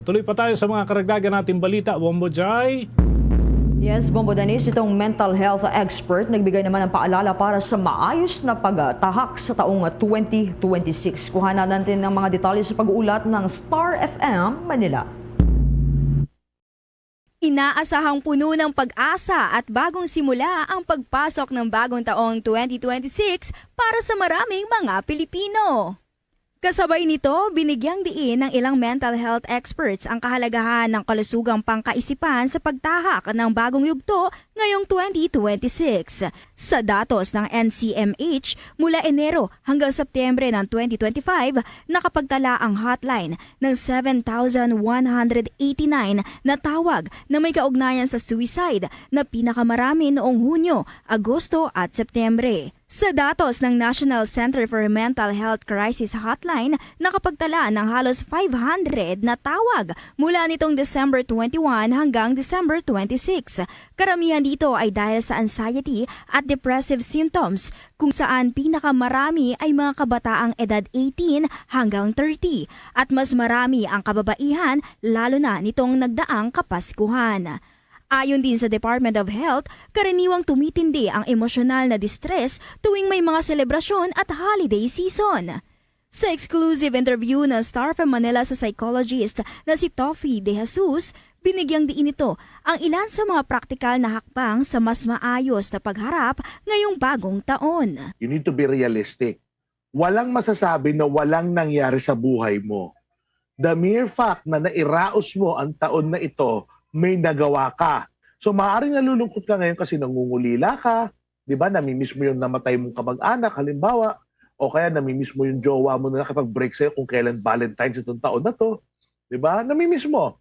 Tuloy pa tayo sa mga karagdagan nating balita. Bombo Jai. Yes, Bombo Danis, itong mental health expert nagbigay naman ng paalala para sa maayos na pagtahak sa taong 2026. Kuhanan natin ng mga detalye sa pag-uulat ng Star FM Manila. Inaasahang puno ng pag-asa at bagong simula ang pagpasok ng bagong taong 2026 para sa maraming mga Pilipino. Kasabay nito, binigyang diin ng ilang mental health experts ang kahalagahan ng kalusugang pangkaisipan sa pagtahak ng bagong yugto ngayong 2026. Sa datos ng NCMH, mula Enero hanggang Setyembre ng 2025, nakapagtala ang hotline ng 7,189 na tawag na may kaugnayan sa suicide na pinakamarami noong Hunyo, Agosto at Setyembre. Sa datos ng National Center for Mental Health Crisis Hotline, nakapagtala ng halos 500 na tawag mula nitong December 21 hanggang December 26. Karamihan dito ay dahil sa anxiety at depressive symptoms, kung saan pinakamarami ay mga kabataang edad 18 hanggang 30 at mas marami ang kababaihan lalo na nitong nagdaang Kapaskuhan. Ayon din sa Department of Health, karaniwang tumitindi ang emosyonal na distress tuwing may mga selebrasyon at holiday season. Sa exclusive interview ng Star from Manila sa psychologist na si Toffy De Jesus, binigyang diin ito ang ilan sa mga praktikal na hakbang sa mas maayos na pagharap ngayong bagong taon. You need to be realistic. Walang masasabi na walang nangyari sa buhay mo. The mere fact na nairaos mo ang taon na ito, may nagawa ka. So maaaring nalulungkot ka ngayon kasi nangungulila ka, 'di ba? Namimiss mo yung namatay mong kamag-anak halimbawa, o kaya namimiss mo yung jowa mo na nakapag-break sa'yo kung kailan Valentine's itong taon na 'to, 'di ba? Namimiss mo.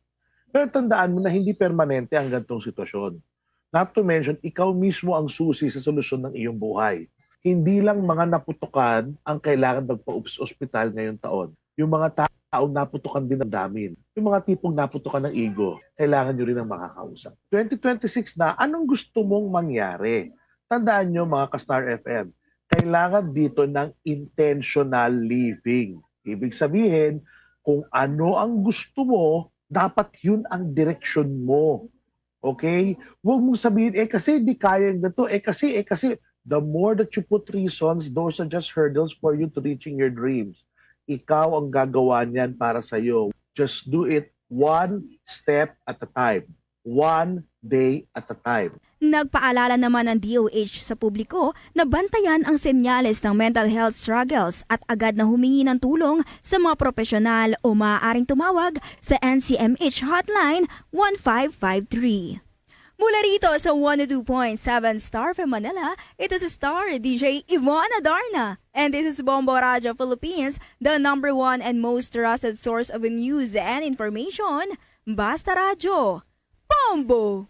Pero tandaan mo na hindi permanente ang ganitong sitwasyon. Not to mention, ikaw mismo ang susi sa solusyon ng iyong buhay. Hindi lang mga naputukan ang kailangan magpa-ospital ngayong taon. Yung mga taong naputukan din ng damin. Yung mga tipong naputukan ng ego, kailangan nyo rin ang makakausap. 2026 na, anong gusto mong mangyari? Tandaan nyo mga ka-Star FM, kailangan dito ng intentional living. Ibig sabihin, kung ano ang gusto mo, dapat yun ang direksyon mo. Okay? Huwag mong sabihin, kasi di kaya na to, kasi. The more that you put reasons, those are just hurdles for you to reaching your dreams. Ikaw ang gagawa niyan para sa'yo. Just do it one step at a time. One day at a time. Nagpaalala naman ng DOH sa publiko na bantayan ang senyales ng mental health struggles at agad na humingi ng tulong sa mga profesional o maaaring tumawag sa NCMH Hotline 1553. Mula rito sa 102.7 Star from Manila, ito si Star DJ Ivana Darna. And this is Bombo Radio Philippines, the #1 and most trusted source of news and information. Basta Radio. Bombo!